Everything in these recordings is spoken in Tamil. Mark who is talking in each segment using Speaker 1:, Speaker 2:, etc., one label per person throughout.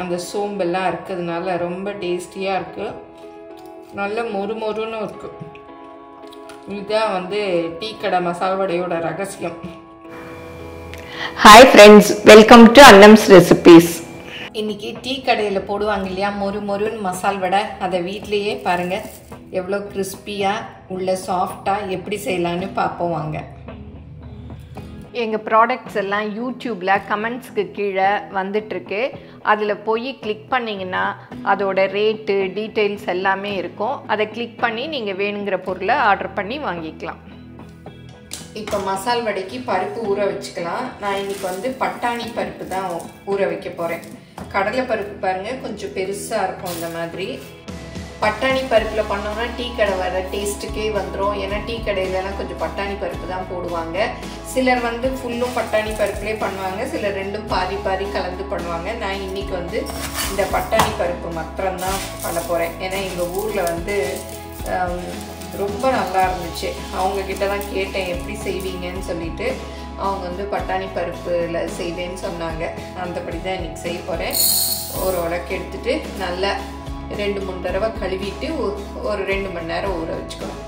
Speaker 1: அந்த சோம்பெல்லாம் இருக்கிறதுனால ரொம்ப டேஸ்டியாக இருக்குது. நல்ல மொறுமொறுன்னு இருக்குது. இதுதான் வந்து டீ கடை மசால் வடையோட ரகசியம்.
Speaker 2: Hi friends, welcome to Annam's recipes.
Speaker 1: இன்றைக்கி டீ கடையில் போடுவாங்க இல்லையா மொறுமொறுன்னு மசால் வடை, அதை வீட்லேயே பாருங்கள் எவ்வளோ கிறிஸ்பியாக உள்ள சாஃப்டாக எப்படி செய்யலான்னு பார்ப்போம் வாங்க.
Speaker 2: எங்கள் ப்ராடக்ட்ஸ் எல்லாம் யூடியூப்பில் கமெண்ட்ஸ்க்கு கீழே வந்துட்டுருக்கு. அதில் போய் கிளிக் பண்ணிங்கன்னா அதோட ரேட்டு டீட்டெயில்ஸ் எல்லாமே இருக்கும். அதை கிளிக் பண்ணி நீங்கள் வேணுங்கிற பொருளை ஆர்டர் பண்ணி வாங்கிக்கலாம்.
Speaker 1: இப்போ மசால் வடைக்கு பருப்பு ஊற வச்சுக்கலாம். நான் இன்றைக்கி வந்து பட்டாணி பருப்பு தான் ஊற வைக்க போகிறேன். கடலை பருப்பு பாருங்கள் கொஞ்சம் பெருசாக இருக்கும். இந்த மாதிரி பட்டாணி பருப்பில் பண்ணோன்னா டீ கடை வர டேஸ்ட்டுக்கே வந்துடும். ஏன்னா டீ கடையிலலாம் கொஞ்சம் பட்டாணி பருப்பு தான் போடுவாங்க. சிலர் வந்து ஃபுல்லும் பட்டாணி பருப்புலேயே பண்ணுவாங்க, சிலர் ரெண்டும் பாதி பாதி கலந்து பண்ணுவாங்க. நான் இன்றைக்கி வந்து இந்த பட்டாணி பருப்பு மாத்திரம்தான் பண்ண போகிறேன். ஏன்னா எங்கள் ஊரில் வந்து ரொம்ப நல்லா இருந்துச்சு. அவங்கக்கிட்ட தான் கேட்டேன் எப்படி செய்வீங்கன்னு சொல்லிட்டு. அவங்க வந்து பட்டாணி பருப்பில் செய்வேன்னு சொன்னாங்க. அந்தபடி தான் இன்றைக்கி செய்ய போகிறேன். ஒரு உலக்கு எடுத்துகிட்டு நல்லா 2-3 தடவை கழுவிட்டு ஒரு 2 மணி நேரம் ஊற வச்சுக்கணும்.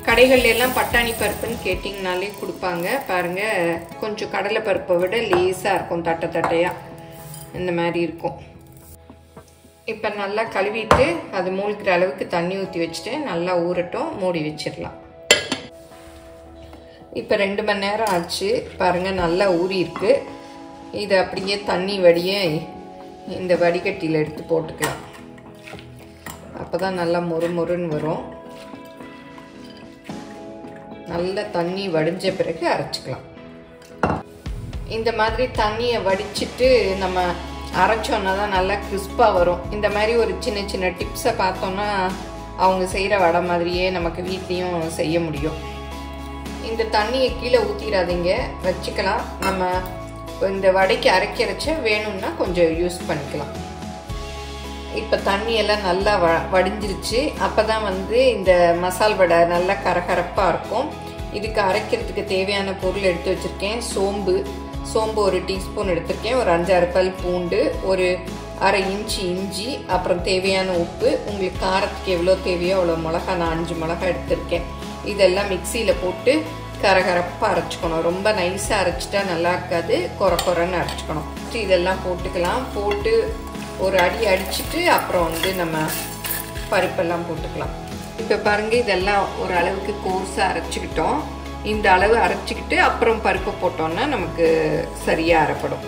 Speaker 1: கடைகள்லாம் பட்டாணி பருப்புன்னு கேட்டிங்கனாலே கொடுப்பாங்க. பாருங்கள் கொஞ்சம் கடலை பருப்பை விட லேசாக இருக்கும், தட்டை தட்டையாக இந்த மாதிரி இருக்கும். இப்போ நல்லா கழுவிட்டு அது மூழ்கிற அளவுக்கு தண்ணி ஊற்றி வச்சுட்டு நல்லா ஊறட்டும், மூடி வச்சிடலாம். இப்போ 2 மணி நேரம் ஆச்சு. பாருங்கள் நல்லா ஊறி இருக்கு. இதை அப்படியே தண்ணி வடிய இந்த வடிகட்டியில் எடுத்து போட்டுக்கலாம். அப்போ தான் நல்லா மொறுமொறுன்னு வரும். நல்ல தண்ணி வடிஞ்ச பிறகு அரைச்சிக்கலாம். இந்த மாதிரி தண்ணியை வடிச்சிட்டு நம்ம அரைச்சோன்னா தான் நல்லா கிறிஸ்பாக வரும். இந்த மாதிரி ஒரு சின்ன சின்ன டிப்ஸை பார்த்தோன்னா அவங்க செய்கிற வடை மாதிரியே நமக்கு வீட்லேயும் செய்ய முடியும். இந்த தண்ணியை கீழே ஊற்றிடாதீங்க, வச்சுக்கலாம். நம்ம இந்த வடைக்கு அரைக்கிறச்ச வேணும்னா கொஞ்சம் யூஸ் பண்ணிக்கலாம். இப்போ தண்ணியெல்லாம் நல்லா வடிஞ்சிருச்சு. அப்போ தான் வந்து இந்த மசால் வடை நல்லா கரகரப்பாக இருக்கும். இதுக்கு அரைக்கிறதுக்கு தேவையான பொருள் எடுத்து வச்சுருக்கேன். சோம்பு 1 டீஸ்பூன் எடுத்திருக்கேன், ஒரு 5-6 பல் பூண்டு, ஒரு 1/2 இன்ச்சு இஞ்சி, அப்புறம் தேவையான உப்பு, உங்களுக்கு காரத்துக்கு எவ்வளோ தேவையோ அவ்வளோ மிளகா. நான் 5 மிளகா எடுத்திருக்கேன். இதெல்லாம் மிக்சியில் போட்டு கரகரப்பாக அரைச்சிக்கணும். ரொம்ப நைஸாக அரைச்சிட்டா நல்லா இருக்காது, குறைன்னு அரைச்சிக்கணும். இதெல்லாம் போட்டுக்கலாம். போட்டு ஒரு அடி அடிச்சுட்டு அப்புறம் வந்து நம்ம பருப்பெல்லாம் போட்டுக்கலாம். இப்போ பாருங்கள் இதெல்லாம் ஒரு அளவுக்கு கோர்ஸாக அரைச்சிக்கிட்டோம். இந்த அளவு அரைச்சிக்கிட்டு அப்புறம் பருப்பை போட்டோம்னா நமக்கு சரியாக அரைப்படும்.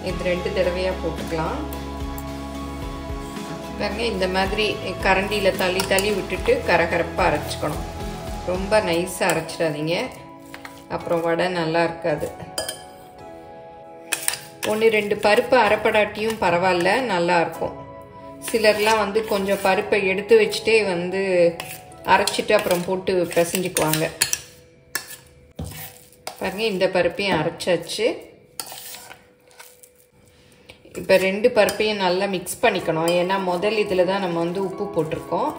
Speaker 1: இது 2 தடவையாக போட்டுக்கலாம். பாருங்க இந்த மாதிரி கரண்டியில் தள்ளி விட்டுட்டு கரகரப்பாக அரைச்சிக்கணும். ரொம்ப நைஸாக அரைச்சிடாதீங்க, அப்புறம் வடை நல்லா இருக்காது. 1-2 பருப்பு அரைப்படாட்டியும் பரவாயில்ல, நல்லாயிருக்கும். சிலர்லாம் வந்து கொஞ்சம் பருப்பை எடுத்து வச்சுட்டே வந்து அரைச்சிட்டு அப்புறம் போட்டு பிசைஞ்சுக்குவாங்க. பாருங்க இந்த பருப்பையும் அரைச்சாச்சு. இப்போ 2 பருப்பையும் நல்லா மிக்ஸ் பண்ணிக்கணும். ஏன்னா முதல் இதில் தான் நம்ம வந்து உப்பு போட்டிருக்கோம்.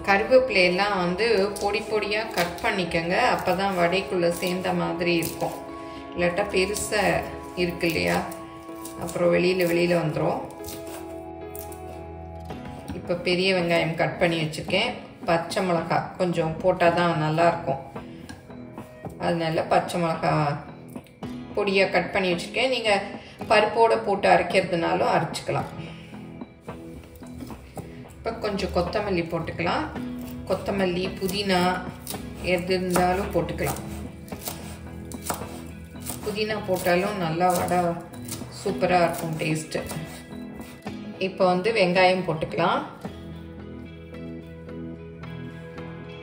Speaker 1: கருவேப்பிலையெல்லாம் வந்து பொடியாக கட் பண்ணிக்கோங்க. அப்போ தான் வடைக்குள்ளே சேர்ந்த மாதிரி இருக்கும். இல்லாட்டா பெருசாக இருக்கு இல்லையா, அப்புறம் வெளியில் வந்துடும். இப்போ பெரிய வெங்காயம் கட் பண்ணி வச்சுருக்கேன். பச்சை மிளகா கொஞ்சம் போட்டால் தான் நல்லாயிருக்கும், அதனால பச்சை மிளகா பொடியாக கட் பண்ணி வச்சுருக்கேன். நீங்கள் பருப்போடு போட்டு அரைக்கிறதுனாலும் அரைச்சிக்கலாம். இப்போ கொஞ்சம் கொத்தமல்லி போட்டுக்கலாம். கொத்தமல்லி புதினா எது இருந்தாலும் போட்டுக்கலாம். புதினா போட்டாலும் நல்லா வடை சூப்பராக இருக்கும் டேஸ்ட்டு. இப்போ வந்து வெங்காயம் போட்டுக்கலாம்.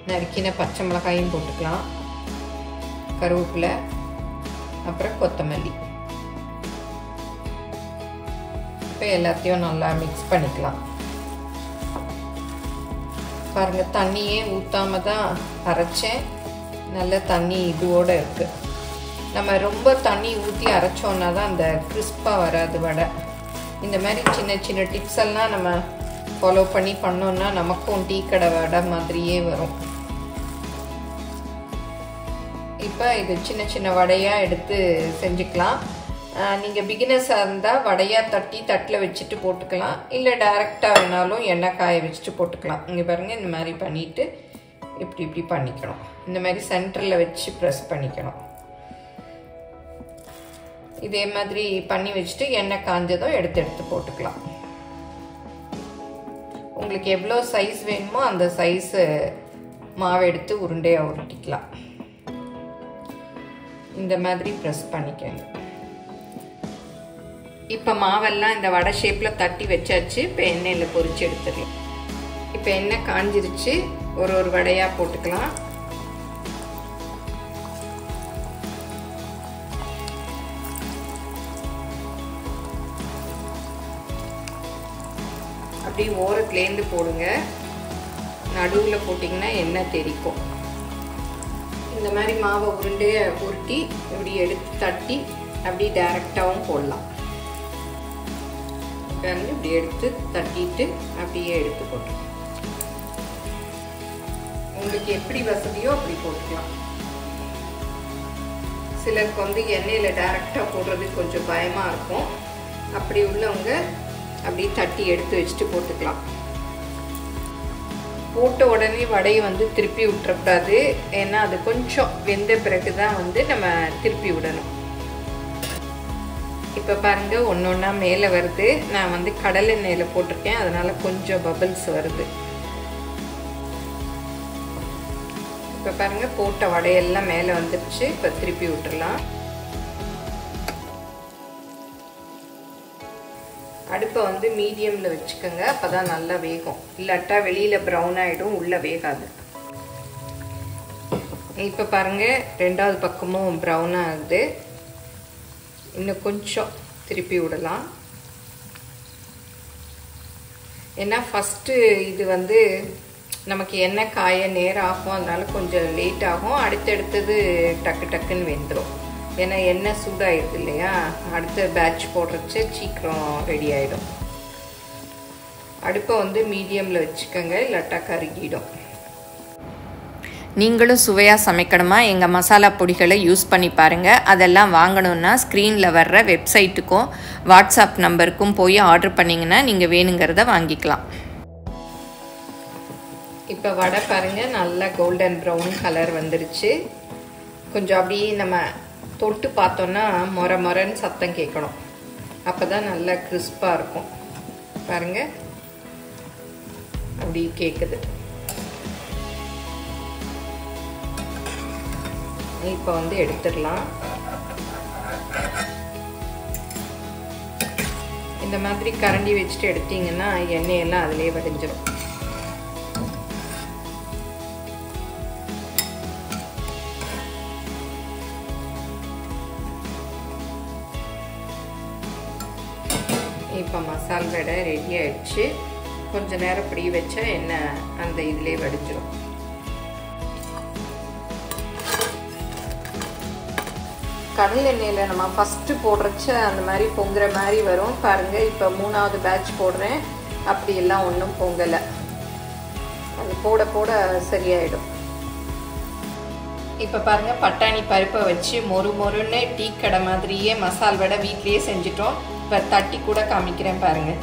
Speaker 1: நறுக்கின பச்சை மிளகாயும் போட்டுக்கலாம், கருவேப்பிலை, அப்புறம் கொத்தமல்லி. இப்போ எல்லாத்தையும் நல்லா மிக்ஸ் பண்ணிக்கலாம். பாருங்கள் தண்ணியே ஊற்றாம தான் அரைச்சேன். நல்ல தண்ணி இதுவோடு இருக்குது. நம்ம ரொம்ப தண்ணி ஊற்றி அரைச்சோன்னா தான் அந்த கிறிஸ்பாக வராது வடை. இந்த மாதிரி சின்ன சின்ன டிப்ஸ் எல்லாம் நம்ம ஃபாலோ பண்ணி பண்ணோன்னா நமக்கும் டீ கடை வடை மாதிரியே வரும். இப்போ இது சின்ன சின்ன வடையாக எடுத்து செஞ்சுக்கலாம். நீங்கள் பிகினர்ஸாக இருந்தால் வடையாக தட்டி தட்டில் வச்சுட்டு போட்டுக்கலாம், இல்லை டைரெக்டாக வேணாலும் எண்ணெய் காய வச்சுட்டு போட்டுக்கலாம். இங்கே பாருங்கள், இந்த மாதிரி பண்ணிவிட்டு இப்படி பண்ணிக்கணும். இந்த மாதிரி சென்டரில் வச்சு ப்ரெஸ் பண்ணிக்கணும். இதே மாதிரி பண்ணி வச்சுட்டு எண்ணெய் காஞ்சதும் எடுத்து போட்டுக்கலாம். உங்களுக்கு எவ்வளோ சைஸ் வேணுமோ அந்த சைஸு மாவு எடுத்து உருண்டையாக உருட்டிக்கலாம். இந்த மாதிரி ப்ரெஸ் பண்ணிக்கங்க. இப்போ மாவெல்லாம் இந்த வடை ஷேப்பில் தட்டி வச்சாச்சு. இப்போ எண்ணெயில் பொரிச்சு எடுத்துடலாம். இப்போ எண்ணெய் காஞ்சிருச்சு. ஒரு வடையாக போட்டுக்கலாம். அப்படி ஓரத்துலேருந்து போடுங்க. நடுவில் போட்டிங்கன்னா எண்ணெய் தெரிக்கும். இந்த மாதிரி மாவை உருண்டையை உருட்டி இப்படி எடுத்து தட்டி அப்படி டைரெக்டாகவும் போடலாம். இப்படி எடுத்து தட்டிட்டு அப்படியே எடுத்து போட்டுக்கலாம். உங்களுக்கு எப்படி வசதியோ அப்படி போட்டுக்கலாம். சிலருக்கு வந்து எண்ணெயில் டைரெக்டாக போடுறது கொஞ்சம் பயமாக இருக்கும். அப்படி உள்ளவங்க அப்படி தட்டி எடுத்து வச்சுட்டு போட்டுக்கலாம். போட்ட உடனே வடையை வந்து திருப்பி விட்டுறக்கூடாது. ஏன்னா அது கொஞ்சம் வெந்த பிறகு தான் வந்து நம்ம திருப்பி விடணும். இப்போ பாருங்க, ஒன்று ஒன்றா மேலே வருது. நான் வந்து கடலை எண்ணெயில் போட்டிருக்கேன், அதனால கொஞ்சம் பபிள்ஸ் வருது. இப்போ பாருங்க, போட்ட வடையெல்லாம் மேலே வந்துருச்சு. இப்போ திருப்பி விட்டுடலாம். அடுப்பை வந்து மீடியமில் வச்சுக்கோங்க, அப்போ தான் நல்லா வேகும். இல்லாட்டா வெளியில் ப்ரௌன் ஆகிடும், உள்ளே வேகாது. இப்போ பாருங்கள், ரெண்டாவது பக்கமும் ப்ரௌன் ஆகுது. இன்னும் கொஞ்சம் திருப்பி விடலாம். ஏன்னா ஃபஸ்ட்டு இது வந்து நமக்கு எண்ணெய் காய நேரம் ஆகும், அதனால கொஞ்சம் லேட் ஆகும். அடுத்தடுத்தது டக்குன்னு வெந்துடும். ஏன்னா எண்ணெய் சூடாகிடுது இல்லையா, அடுத்த பேட்ச் போடுறச்சு சீக்கிரம் ரெடி ஆகிடும். அடுப்பை வந்து மீடியமில் வச்சுக்கோங்க, இல்லாட்டா கருகிடும்.
Speaker 2: நீங்களும் சுவையாக சமைக்கணுமா? எங்கள் மசாலா பொடிகளை யூஸ் பண்ணி பாருங்கள். அதெல்லாம் வாங்கணுன்னா ஸ்க்ரீனில் வர்ற வெப்சைட்டுக்கும் வாட்ஸ்அப் நம்பருக்கும் போய் ஆர்டர் பண்ணிங்கன்னா நீங்கள் வேணுங்கிறத வாங்கிக்கலாம்.
Speaker 1: இப்போ வடை பாருங்கள், நல்லா கோல்டன் ப்ரௌன் கலர் வந்துருச்சு. கொஞ்சம் அப்படியே நம்ம தொட்டு பார்த்தோன்னா மொரன்னு சத்தம் கேட்கணும். அப்போ தான் நல்லா கிறிஸ்பாக இருக்கும். பாருங்கள், அப்படி கேட்குது. இப்போ வந்து எடுத்துடலாம். இந்த மாதிரி கரண்டி வச்சுட்டு எடுத்தீங்கன்னா எண்ணெயெல்லாம் அதிலே வடிஞ்சிடும். இப்போ மசால் வடை ரெடி ஆயிடுச்சு. கொஞ்சம் நேரம் இப்படி வச்சா எண்ணெய் அந்த இதிலே வடிஞ்சிடும். கடல் எண்ணெயில் நம்ம ஃபஸ்ட்டு போடுறச்ச அந்த மாதிரி பொங்குற மாதிரி வரும். பாருங்கள், இப்போ 3வது பேட்ச் போடுறேன். அப்படியெல்லாம் ஒன்றும் பொங்கலை. அது போட போட சரியாயிடும். இப்போ பாருங்கள், பட்டாணி பருப்பை வச்சு மொறுன்னு டீ கடை மாதிரியே மசால் வடை வீட்லேயே செஞ்சிட்டோம். இப்போ தட்டி கூட காமிக்கிறேன் பாருங்கள்,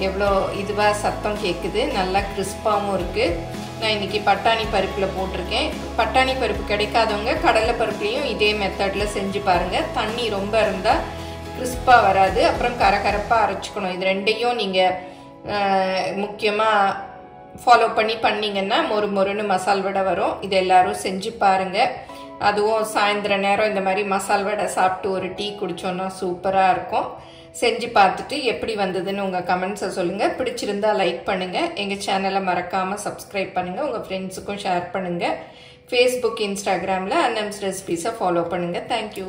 Speaker 1: எவ்வளோ இதுவாக சத்தம் கேட்குது. நல்லா கிறிஸ்பாகவும் இருக்குது. நான் இன்றைக்கி பட்டாணி பருப்பில் போட்டிருக்கேன். பட்டாணி பருப்பு கிடைக்காதவங்க கடலை பருப்புலேயும் இதே மெத்தடில் செஞ்சு பாருங்கள். தண்ணி ரொம்ப இருந்தால் கிறிஸ்பாக வராது, அப்புறம் கரகரப்பாக அரைச்சிக்கணும். இது ரெண்டையும் நீங்கள் முக்கியமாக ஃபாலோ பண்ணிங்கன்னா மொறுன்னு மசால் வடை வரும். இது எல்லோரும் செஞ்சு பாருங்கள். அதுவும் சாயந்தர நேரம் இந்த மாதிரி மசால் வடை சாப்பிட்டு ஒரு டீ குடித்தோன்னா சூப்பராக இருக்கும். செஞ்சு பார்த்துட்டு எப்படி வந்ததுன்னு உங்கள் கமெண்ட்ஸை சொல்லுங்கள். பிடிச்சிருந்தால் லைக் பண்ணுங்கள். எங்கள் சேனலை மறக்காமல் சப்ஸ்கிரைப் பண்ணுங்கள். உங்கள் ஃப்ரெண்ட்ஸுக்கும் ஷேர் பண்ணுங்கள். ஃபேஸ்புக், இன்ஸ்டாகிராமில் அன்னம்ஸ் ரெசிபீஸை ஃபாலோ பண்ணுங்கள். தேங்க்யூ.